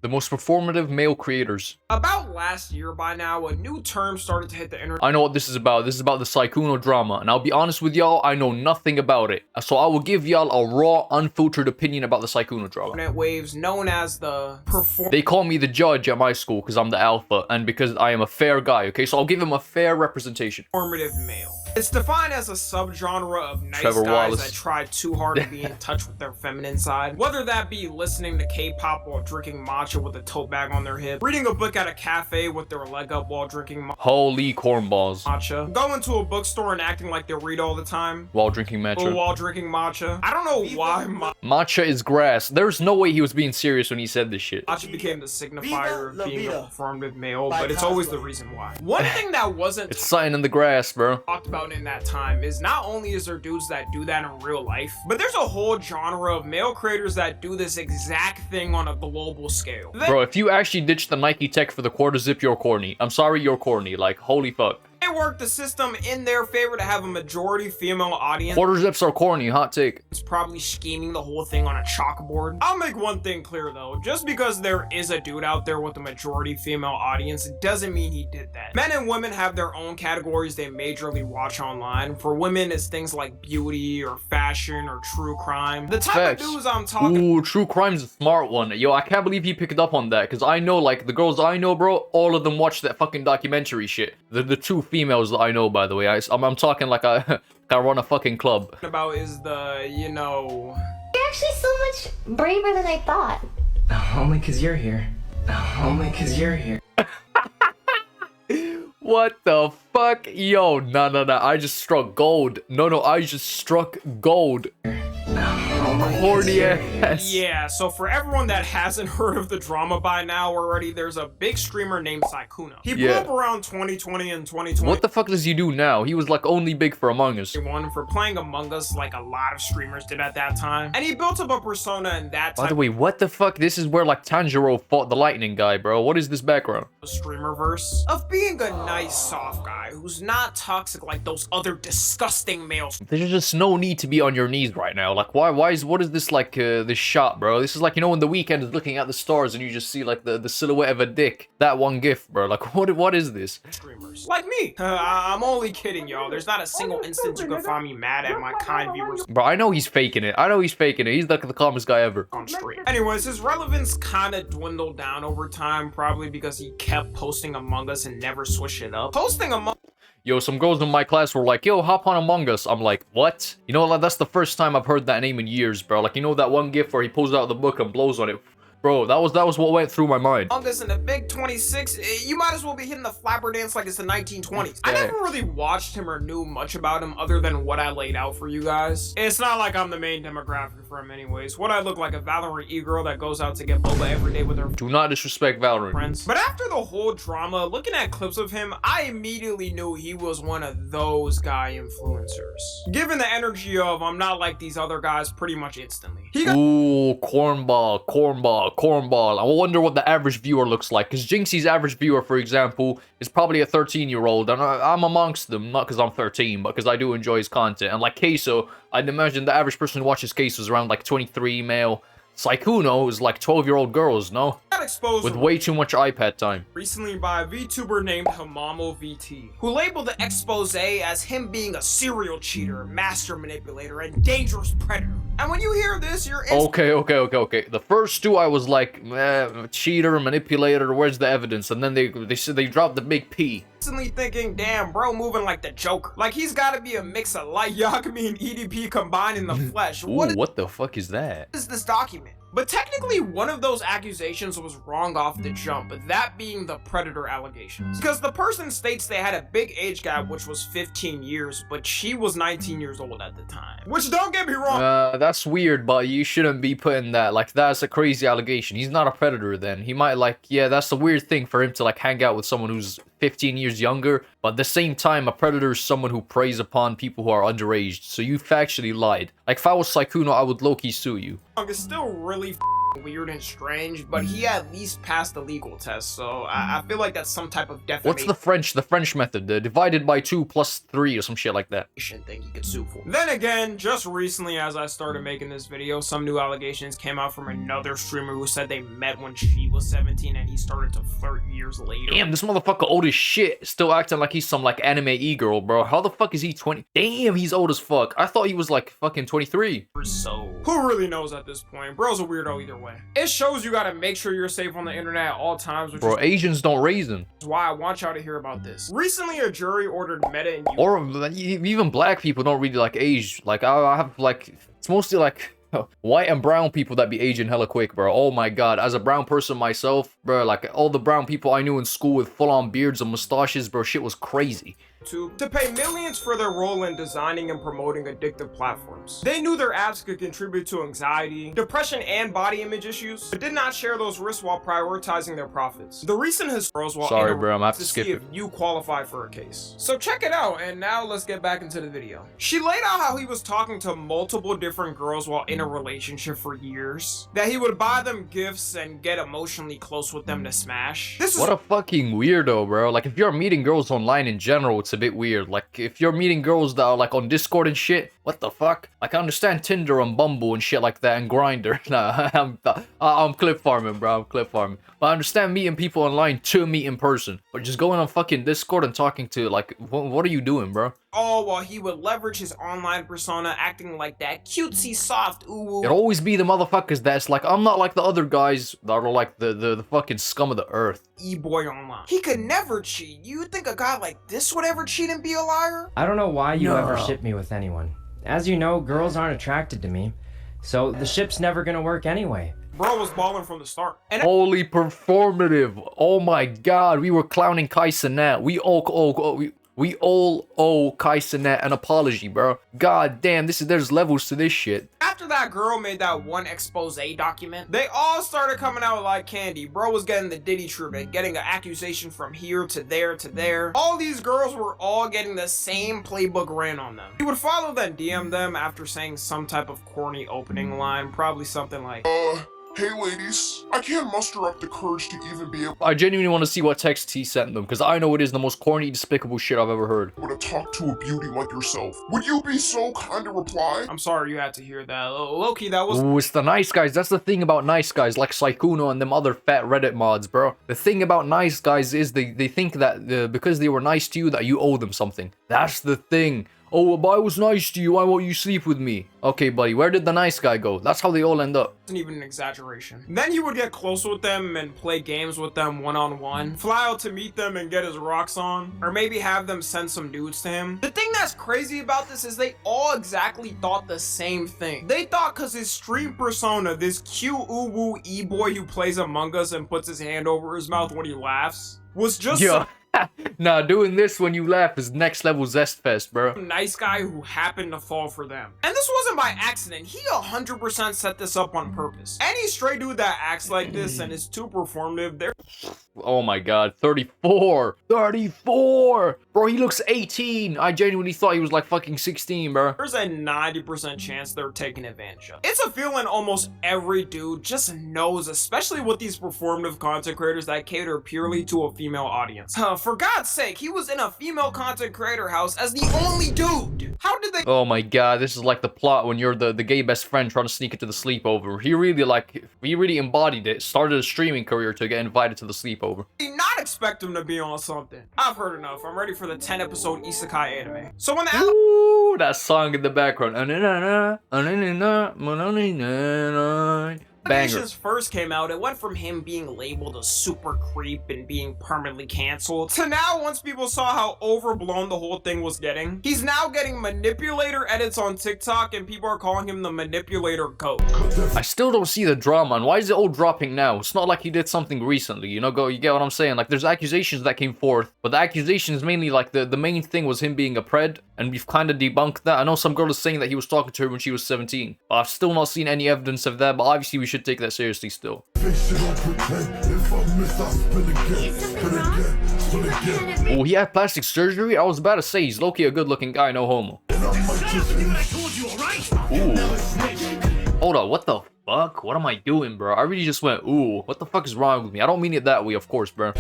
The most performative male creators. About last year by now, a new term started to hit the internet. I know what this is about. This is about the Sykkuno drama. And I'll be honest with y'all, I know nothing about it. So I will give y'all a raw, unfiltered opinion about the Sykkuno drama. Waves known as the They call me the judge at my school because I'm the alpha and because I am a fair guy, okay? So I'll give him a fair representation. Performative male. It's defined as a subgenre of nice Trevor guys Wallace. that try too hard to be in touch with their feminine side. Whether that be listening to K-pop while drinking matcha with a tote bag on their hip, reading a book at a cafe with their leg up while drinking Holy cornballs. matcha, going to a bookstore and acting like they read all the time While drinking matcha. while drinking matcha. I don't know why Matcha is grass. There's no way he was being serious when he said this shit. matcha became the signifier of being a performative male, but it's always the reason why. One thing that wasn't It's something in the grass, bro. talked about in that time is not only is there dudes that do that in real life, but there's a whole genre of male creators that do this exact thing on a global scale. Bro, if you actually ditch the Nike tech for the quarter zip, you're corny. I'm sorry, you're corny. Like, holy fuck. They work the system in their favor to have a majority female audience. Quarter zips are corny, hot take. It's probably scheming the whole thing on a chalkboard. I'll make one thing clear though, just because there is a dude out there with a majority female audience, it doesn't mean he did that. Men and women have their own categories they majorly watch online. For women, it's things like beauty or fashion or true crime. The type Facts. of dudes I'm talking. Ooh, true crime's a smart one. Yo, I can't believe he picked up on that, because I know, like, the girls I know, bro, all of them watch that fucking documentary shit. The two females that I know, by the way. I'm talking like I run a fucking club. About is the, you know... You're actually so much braver than I thought. Only 'cause you're here. Only 'cause you're here. What the fuck? Yo, no. I just struck gold. No, I just struck gold. Horny ass. Yeah, so for everyone that hasn't heard of the drama by now already, there's a big streamer named Sykkuno. He blew up around 2020 and 2021. What the fuck does he do now? He was like only big for Among Us. For playing Among Us like a lot of streamers did at that time. And he built up a persona in that By the way, what the fuck? This is where like Tanjiro fought the lightning guy, bro. What is this background? Streamerverse of being a nice soft guy who's not toxic like those other disgusting males. There's just no need to be on your knees right now. Like, what is this like, this shot, bro? This is like, you know, when The Weeknd is looking at the stars and you just see like the silhouette of a dick. That one gif, bro. Like, what is this? Streamers like me. I'm only kidding, y'all. There's not a single instance you can find me mad at my kind viewers. Bro, I know he's faking it. He's like the calmest guy ever. On stream. Anyways, his relevance kind of dwindled down over time, probably because he kept posting Among Us and never switched it up. Posting Among Yo, some girls in my class were like, yo, hop on Among Us. I'm like, what? You know, like, that's the first time I've heard that name in years, bro. Like, you know that one gif where he pulls out the book and blows on it? Bro, that was what went through my mind. Among Us in the big 26, you might as well be hitting the flapper dance like it's the 1920s. I never really watched him or knew much about him other than what I laid out for you guys. It's not like I'm the main demographic for him anyways. What I look like, a Valorant e-girl that goes out to get boba every day with her Do not disrespect Valorant. friends. But after the whole drama, looking at clips of him, I immediately knew he was one of those guy influencers. Given the energy of I'm not like these other guys pretty much instantly. Ooh, cornball. I wonder what the average viewer looks like. Because Jinxie's average viewer, for example, is probably a 13-year-old. And I'm amongst them, not because I'm 13, but because I do enjoy his content. And like Queso, I'd imagine the average person who watches Queso is around like 23 male. Sykkuno is like 12-year-old girls, no? Got exposed With way too much iPad time. recently by a VTuber named Hamamo VT, who labeled the expose as him being a serial cheater, master manipulator, and dangerous predator. And when you hear this, you're Okay. The first two, I was like, cheater, manipulator, where's the evidence? And then they said they dropped the big P. instantly thinking, damn, bro, moving like the Joker. Like he's gotta be a mix of Light Yagami and EDP combined in the flesh. Ooh, what the fuck is that? Is this document? But technically, one of those accusations was wrong off the jump, that being the predator allegations. Because the person states they had a big age gap, which was 15 years, but she was 19 years old at the time. Which, don't get me wrong. That's weird, but you shouldn't be putting that. Like, that's a crazy allegation. He's not a predator then. He might, like, yeah, that's a weird thing for him to, like, hang out with someone who's 15 years younger. But at the same time, a predator is someone who preys upon people who are underage. So you've actually lied. Like, if I was Sykkuno, I would low-key sue you. It's still really weird and strange, but he at least passed the legal test, so I feel like that's some type of defamation. What's the French method? The divided by 2 plus 3 or some shit like that. Thing he could sue for. Then again, just recently as I started making this video, some new allegations came out from another streamer who said they met when she was 17 and he started to flirt years later. Damn, this motherfucker old as shit, still acting like he's some like anime e-girl, bro. How the fuck is he 20? Damn, he's old as fuck. I thought he was like fucking 23. So, who really knows at this point? Bro's a weirdo either way. It shows you gotta make sure you're safe on the internet at all times, which bro, Asians don't raisin. is why I want y'all to hear about this. Recently, a jury ordered Meta and Or even black people don't really like age. Like, I have like, it's mostly like white and brown people that be aging hella quick, bro. Oh my god, as a brown person myself, bro, like all the brown people I knew in school with full-on beards and mustaches, bro, shit was crazy. To pay millions for their role in designing and promoting addictive platforms. They knew their apps could contribute to anxiety, depression, and body image issues, but did not share those risks while prioritizing their profits. The recent historians while sorry, bro, I'm gonna have to skip see it. if you qualify for a case. So check it out, and now let's get back into the video. She laid out how he was talking to multiple different girls while in a relationship for years, that he would buy them gifts and get emotionally close with them to smash. This is What a fucking weirdo, bro. Like, if you're meeting girls online in general, it's a bit weird. Like, if you're meeting girls that are like on Discord and shit, what the fuck? Like, I understand Tinder and Bumble and shit like that and Grindr. Nah, I'm clip farming, bro. I'm clip farming. But I understand meeting people online to meet in person. But just going on fucking Discord and talking to, like, what are you doing, bro? all while he would leverage his online persona, acting like that cutesy soft ooh. It'll always be the motherfuckers that's like, I'm not like the other guys that are like the fucking scum of the earth. E-boy online. He could never cheat. You think a guy like this would ever cheat and be a liar? I don't know why you ever ship me with anyone. As you know, girls aren't attracted to me, so the ship's never gonna work anyway. Bro was balling from the start. And Holy performative. Oh my god, we were clowning Kai Cenat. We all owe Kai Cenat an apology, bro. God damn, there's levels to this shit. after that girl made that one expose document, they all started coming out like candy. Bro was getting the Diddy treatment, getting an accusation from here to there to there. All these girls were all getting the same playbook ran on them. He would follow then DM them after saying some type of corny opening line, probably something like, Hey ladies, I can't muster up the courage to even be able I genuinely want to see what text he sent them, because I know it is the most corny, despicable shit I've ever heard. to talk to a beauty like yourself. Would you be so kind to reply? I'm sorry you had to hear that. Low-key, that was... Ooh, it's the nice guys. That's the thing about nice guys, like Sykkuno and them other fat Reddit mods, bro. The thing about nice guys is they think that because they were nice to you, that you owe them something. That's the thing. Oh, but I was nice to you, why won't you sleep with me? Okay, buddy, where did the nice guy go? That's how they all end up. Wasn't even an exaggeration. Then he would get close with them and play games with them one-on-one, fly out to meet them and get his rocks on, or maybe have them send some dudes to him. The thing that's crazy about this is they all exactly thought the same thing. They thought cause his stream persona, this cute ooh-woo e-boy who plays Among Us and puts his hand over his mouth when he laughs, was just Yeah. Nah, doing this when you laugh is next level zest fest, bro. some nice guy who happened to fall for them. And this wasn't by accident. He 100% set this up on purpose. Any stray dude that acts like this and is too performative, they're Oh my god, 34! 34! Bro, he looks 18! I genuinely thought he was like fucking 16, bro. there's a 90% chance they're taking advantage of. It's a feeling almost every dude just knows, especially with these performative content creators that cater purely to a female audience. For God's sake, he was in a female content creator house as the only dude. How did they Oh my god, this is like the plot when you're the gay best friend trying to sneak into the sleepover. He really embodied it, started a streaming career to get invited to the sleepover. not expect him to be on something? I've heard enough. I'm ready for the 10-episode isekai anime. So when the Ooh, that song in the background. Banger. allegations first came out, it went from him being labeled a super creep and being permanently canceled to now, once people saw how overblown the whole thing was getting, he's now getting manipulator edits on TikTok and people are calling him the manipulator goat. I still don't see the drama, and why is it all dropping now? It's not like he did something recently, you know, you get what I'm saying? Like, there's accusations that came forth, but the accusations mainly, like, the main thing was him being a pred, and we've kind of debunked that. I know some girl is saying that he was talking to her when she was 17, but I've still not seen any evidence of that, but obviously we should take that seriously still. Oh, he had plastic surgery? I was about to say, he's low-key a good-looking guy, no homo. Ooh. Hold on, what the fuck? What am I doing, bro? I really just went, ooh, what the fuck is wrong with me? I don't mean it that way, of course, bro.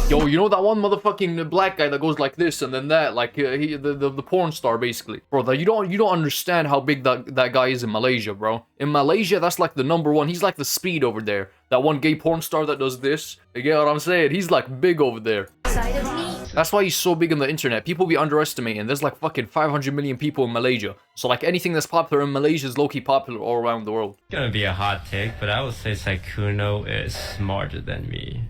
Yo, you know that one motherfucking black guy that goes like this and then that, like the porn star basically, bro. That you don't understand how big that guy is in Malaysia, bro. In Malaysia, that's like the #1. He's like the Speed over there. That one gay porn star that does this. You get what I'm saying? He's like big over there. That's why he's so big on the internet. People be underestimating. There's like fucking 500 million people in Malaysia. So like anything that's popular in Malaysia is low-key popular all around the world. It's gonna be a hot take, but I would say Sykkuno is smarter than me.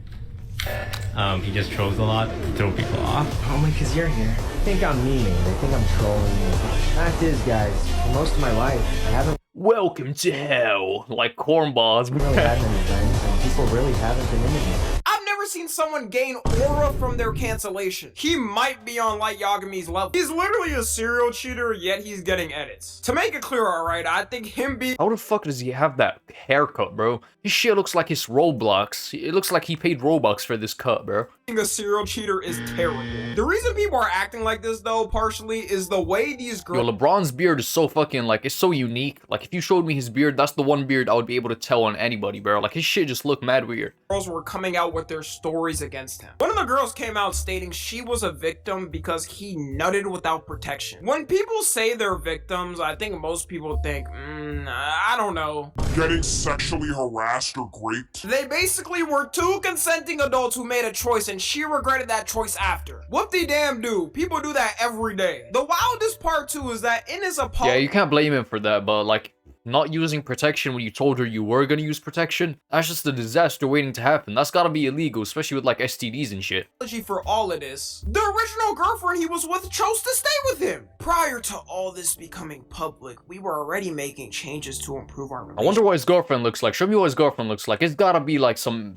He just trolls a lot to throw people off. Only because you're here. They think I'm memeing. They think I'm trolling you. Fact is, guys, for most of my life, I haven't Welcome to hell. Like cornballs. really had many friends, and people really haven't been into me. I've never seen someone gain aura from their cancellation. He might be on Light Yagami's level. He's literally a serial cheater, yet he's getting edits. To make it clear, alright, I think him being How the fuck does he have that haircut, bro? His shit looks like his Roblox. It looks like he paid Robux for this cut, bro. a serial cheater is terrible. The reason people are acting like this, though, partially, is the way these girls— Yo, LeBron's beard is so fucking, like, it's so unique. Like, if you showed me his beard, that's the one beard I would be able to tell on anybody, bro. Like, his shit just looked mad weird. girls were coming out with their stories against him. One of the girls came out stating she was a victim because he nutted without protection. When people say they're victims, I think most people think, I don't know. Getting sexually harassed or raped. They basically were two consenting adults who made a choice and she regretted that choice after. Whoop-de-damn-do. People do that every day. The wildest part too is that in his apology— Yeah, you can't blame him for that, but, like, not using protection when you told her you were gonna use protection, that's just a disaster waiting to happen. That's gotta be illegal, especially with, like, STDs and shit. for all of this, the original girlfriend he was with chose to stay with him. Prior to all this becoming public, we were already making changes to improve our relationship. I wonder what his girlfriend looks like. Show me what his girlfriend looks like. It's gotta be, like, some...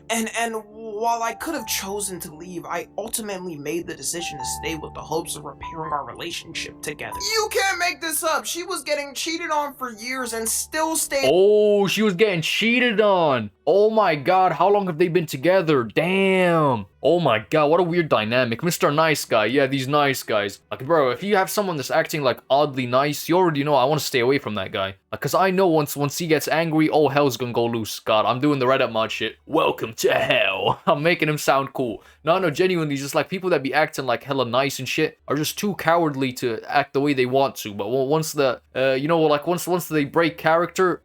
And while I could have chosen to leave, I ultimately made the decision to stay with the hopes of repairing our relationship together. You can't make this up. She was getting cheated on for years and still stayed— Oh, she was getting cheated on. Oh my god, how long have they been together? Damn. Oh my god, what a weird dynamic. Mr. Nice Guy. Yeah, these nice guys. Like, bro, if you have someone that's acting, like, oddly nice, you already know I want to stay away from that guy. Like, cause I know once he gets angry, oh, hell's gonna go loose. God, I'm doing the Reddit mod shit. Welcome to hell. I'm making him sound cool. No, genuinely, just, like, people that be acting, like, hella nice and shit are just too cowardly to act the way they want to. But once the, you know, like, once they break character,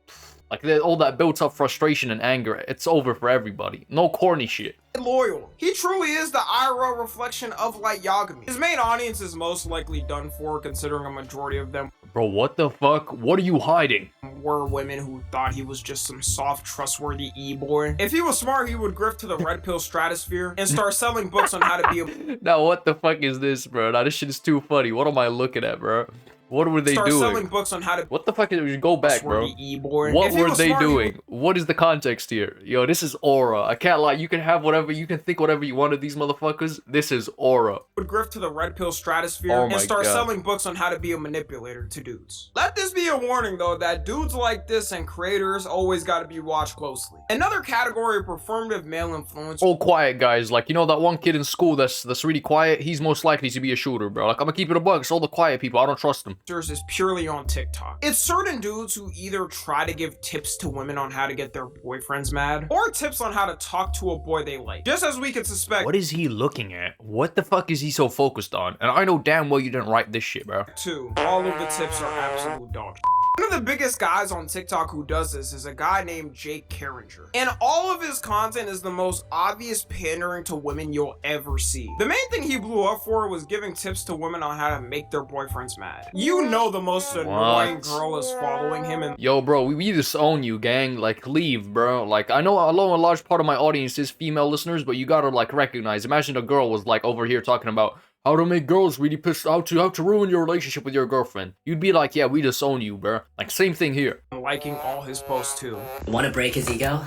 like, all that built up frustration and anger, it's over for everybody. No corny shit. loyal. He truly is the IRL reflection of Light Yagami. His main audience is most likely done for, considering a majority of them Bro, what the fuck? What are you hiding? were women who thought he was just some soft, trustworthy e-boy. If he was smart, he would grift to the red pill stratosphere and start selling books on how to be a— Now, what the fuck is this, bro? Now, this shit is too funny. What am I looking at, bro? What were they start doing? selling books on how to— What the fuck is... Go back, bro. E-boy. What If he were was they smart, he doing? What is the context here? Yo, this is aura. I can't lie. You can have whatever... You can think whatever you want of these motherfuckers. This is aura. would grift to the red pill stratosphere Oh and my start God. selling books on how to be a manipulator to dudes. Let this be a warning though, that dudes like this and creators always gotta be watched closely. Another category of performative male influence All quiet guys. Like, you know that one kid in school that's really quiet? He's most likely to be a shooter, bro. Like, I'm gonna keep it a buck. It's all the quiet people. I don't trust them. is purely on TikTok. It's certain dudes who either try to give tips to women on how to get their boyfriends mad, or tips on how to talk to a boy they like. Just as we could suspect What is he looking at? What the fuck is he so focused on? And I know damn well you didn't write this shit, bro. too, all of the tips are absolute dog shit. One of the biggest guys on TikTok who does this is a guy named Jake Carringer. And all of his content is the most obvious pandering to women you'll ever see. The main thing he blew up for was giving tips to women on how to make their boyfriends mad. You know the most annoying girl is following him and Yo, bro, we disown you, gang. Like, leave, bro. Like, I know a large part of my audience is female listeners, but you gotta, like, recognize. Imagine a girl was, like, over here talking about how to make girls really pissed, how to ruin your relationship with your girlfriend. You'd be like, yeah, we disown you, bro. Like, same thing here. liking all his posts too. Want to break his ego?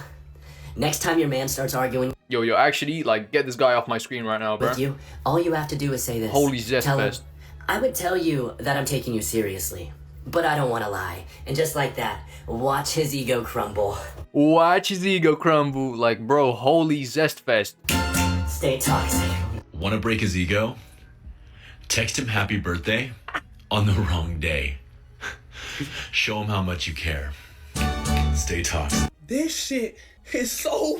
Next time your man starts arguing Yo, actually, like, get this guy off my screen right now, bro. with you, all you have to do is say this. Holy zest Tell him, fest. I would tell you that I'm taking you seriously, but I don't want to lie. And just like that, watch his ego crumble. Watch his ego crumble. Like, bro, holy zest fest. Stay toxic. Want to break his ego? Text him happy birthday on the wrong day. Show him how much you care. Stay toxic. This shit is so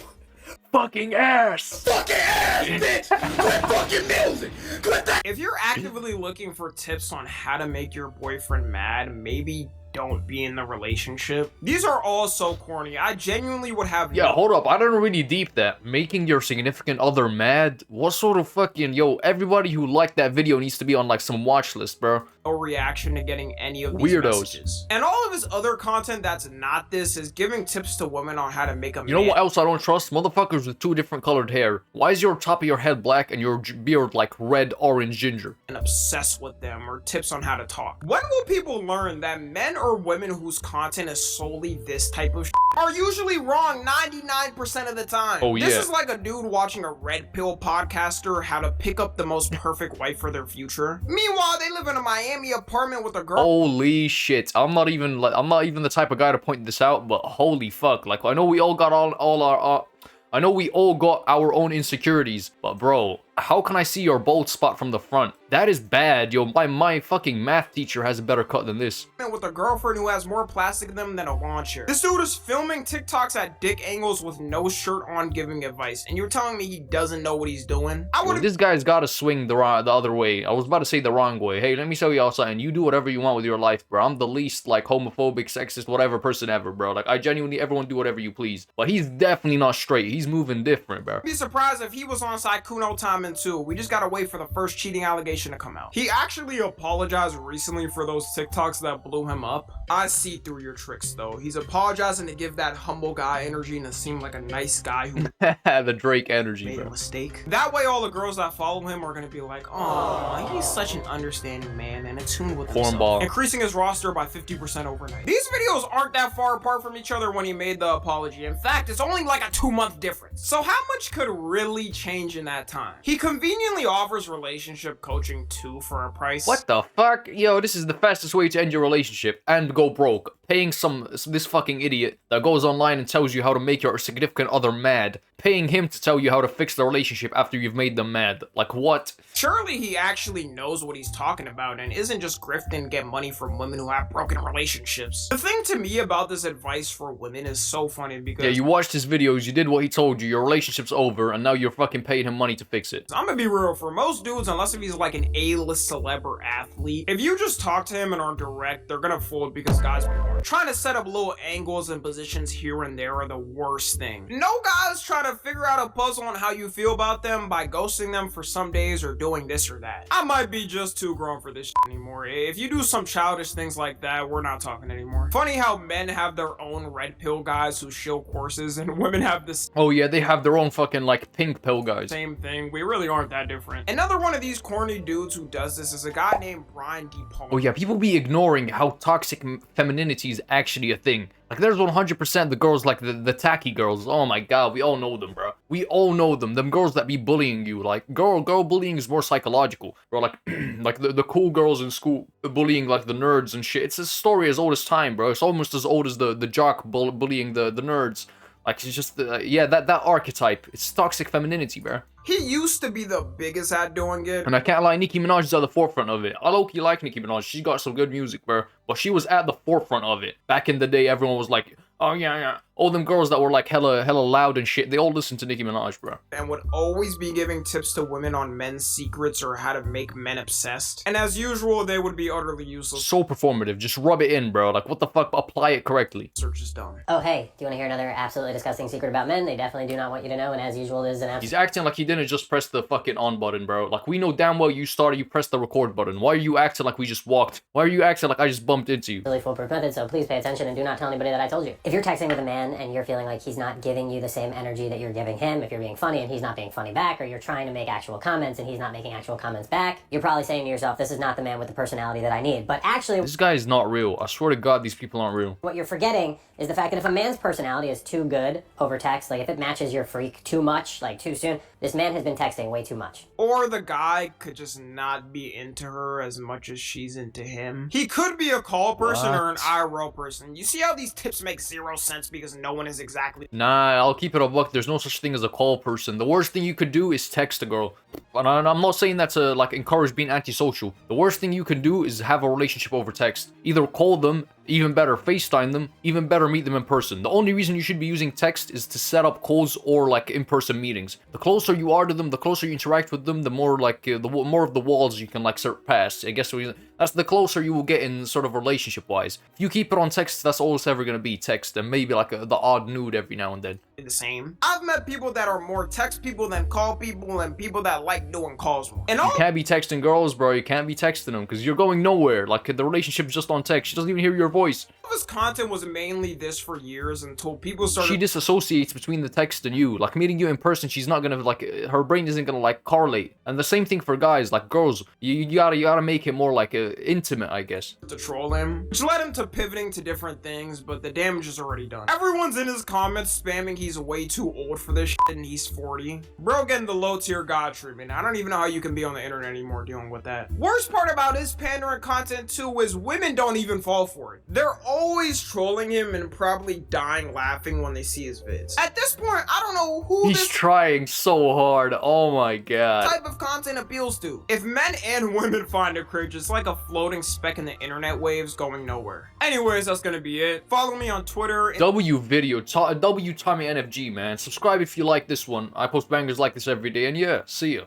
fucking ass. fucking ass, bitch. Quit fucking music. Quit that. If you're actively looking for tips on how to make your boyfriend mad, maybe don't be in the relationship. These are all so corny. I genuinely would have Yeah, hold up. I don't really deep that. Making your significant other mad? What sort of fucking... Yo, everybody who liked that video needs to be on, like, some watch list, bro. no reaction to getting any of these Weirdos. messages. And all of his other content that's not this is giving tips to women on how to make a You know what else I don't trust? Motherfuckers with 2 different colored hair. Why is your top of your head black and your beard, like, red, orange, ginger? and obsessed with them, or tips on how to talk. When will people learn that men or women whose content is solely this type of are usually wrong 99% of the time? Oh, This yeah. is like a dude watching a red pill podcaster how to pick up the most perfect wife for their future. Meanwhile, they live in a Miami apartment with a girl. Holy shit. I'm not even the type of guy to point this out, but holy fuck. Like, I know we all got all our I know we all got our own insecurities, but bro, how can I see your bald spot from the front? That is bad, yo. My fucking math teacher has a better cut than this. With a girlfriend who has more plastic in them than a lawn chair. This dude is filming TikToks at dick angles with no shirt on giving advice, and you're telling me he doesn't know what he's doing? I Yo, would this guy's gotta swing the other way. I was about to say the wrong way. Hey, let me show y'all something. You do whatever you want with your life, bro. I'm the least, like, homophobic, sexist, whatever person ever, bro. Like, I genuinely, everyone do whatever you please. But he's definitely not straight. He's moving different, bro. be surprised if he was on Sykkuno time and 2. We just gotta wait for the first cheating allegation to come out. He actually apologized recently for those TikToks that blew him up. I see through your tricks though. He's apologizing to give that humble guy energy and to seem like a nice guy who The Drake energy, made a bro. mistake. That way all the girls that follow him are gonna be like, oh, he's such an understanding man and attuned with himself. Cornball. Increasing his roster by 50% overnight. These videos aren't that far apart from each other when he made the apology. In fact, it's only like a 2-month difference. So how much could really change in that time? He conveniently offers relationship coaching too for a price. What the fuck? Yo, this is the fastest way to end your relationship and go broke. Paying this fucking idiot that goes online and tells you how to make your significant other mad. Paying him to tell you how to fix the relationship after you've made them mad. Like, what? Surely he actually knows what he's talking about and isn't just grifting to get money from women who have broken relationships. The thing to me about this advice for women is so funny because Yeah, you watched his videos, you did what he told you, your relationship's over, and now you're fucking paying him money to fix it. I'm gonna be real, for most dudes, unless if he's like an A-list celeb or athlete, if you just talk to him and are direct, they're gonna fold because guys trying to set up little angles and positions here and there are the worst thing. No guys try to figure out a puzzle on how you feel about them by ghosting them for some days or doing this or that. I might be just too grown for this shit anymore. If you do some childish things like that, we're not talking anymore. Funny how men have their own red pill guys who shill courses and women have this Oh yeah, they have their own fucking, like, pink pill guys. same thing. We really aren't that different. Another one of these corny dudes who does this is a guy named Brian D. Palmer. Oh yeah, people be ignoring how toxic femininity is actually a thing. Like, there's 100% the girls, like, the tacky girls. Oh my god, we all know them, bro. We all know them. Them girls that be bullying you. Like, girl bullying is more psychological. Bro, like, like the cool girls in school bullying, like, the nerds and shit. It's a story as old as time, bro. It's almost as old as the jock bullying the nerds. Like, it's just, yeah, that archetype. It's toxic femininity, bro. He used to be the biggest at doing it. And I can't lie, Nicki Minaj is at the forefront of it. I low-key like Nicki Minaj. She's got some good music, bro. But she was at the forefront of it. Back in the day, everyone was like, oh yeah. All them girls that were like hella loud and shit, they all listened to Nicki Minaj, bro. And would always be giving tips to women on men's secrets or how to make men obsessed. And as usual, they would be utterly useless. So performative. Just rub it in, bro. Like, what the fuck? Apply it correctly. Search is done. Oh, hey, do you want to hear another absolutely disgusting secret about men? They definitely do not want you to know, and as usual, it is an He's acting like he didn't just press the fucking on button, bro. Like, we know damn well you started, you pressed the record button. Why are you acting like we just walked? Why are you acting like I just bumped into you? really foolproof method, so please pay attention and do not tell anybody that I told you. If you're texting with a man and you're feeling like he's not giving you the same energy that you're giving him, if you're being funny and he's not being funny back, or you're trying to make actual comments and he's not making actual comments back, you're probably saying to yourself, this is not the man with the personality that I need. But actually, This guy is not real. I swear to God, these people aren't real. what you're forgetting is the fact that if a man's personality is too good over text, like if it matches your freak too much, like too soon, this man has been texting way too much. Or the guy could just not be into her as much as she's into him. He could be a call person or an IRL person. You see how these tips make zero sense because because no one is exactly. Nah, I'll keep it a buck. There's no such thing as a call person. The worst thing you could do is text a girl. And I'm not saying that to like encourage being antisocial. The worst thing you can do is have a relationship over text. Either call them, even better FaceTime them, even better meet them in person. The only reason you should be using text is to set up calls or like in-person meetings. The closer you are to them, the closer you interact with them, the more like the more of the walls you can like surpass. I guess that's the closer you will get in sort of relationship-wise. If you keep it on text, that's all it's ever gonna be, text, and maybe like the odd nude every now and then. The same. I've met people that are more text people than call people, and people that like doing calls more. And you can't be texting girls, bro. You can't be texting them because you're going nowhere. Like the relationship's just on text. She doesn't even hear your voice. His content was mainly this for years until people started. She disassociates between the text and you. Like meeting you in person, she's not gonna like her brain isn't gonna like correlate. And the same thing for guys. Like girls, you gotta make it more like intimate, I guess. To troll him, which led him to pivoting to different things, but the damage is already done. Everyone's in his comments spamming he's way too old for this shit and he's 40. Bro getting the low tier god treatment. I don't even know how you can be on the internet anymore dealing with that. Worst part about his pandering content too is women don't even fall for it. They're always trolling him and probably dying laughing when they see his vids. At this point, I don't know who he's trying so hard. Oh my god. Type of content appeals to. If men and women find it cringe, it's like a floating speck in the internet waves going nowhere. Anyways, that's gonna be it. Follow me on Twitter. W video, W Tommy NFG, man. Subscribe if you like this one. I post bangers like this every day, and yeah, see ya.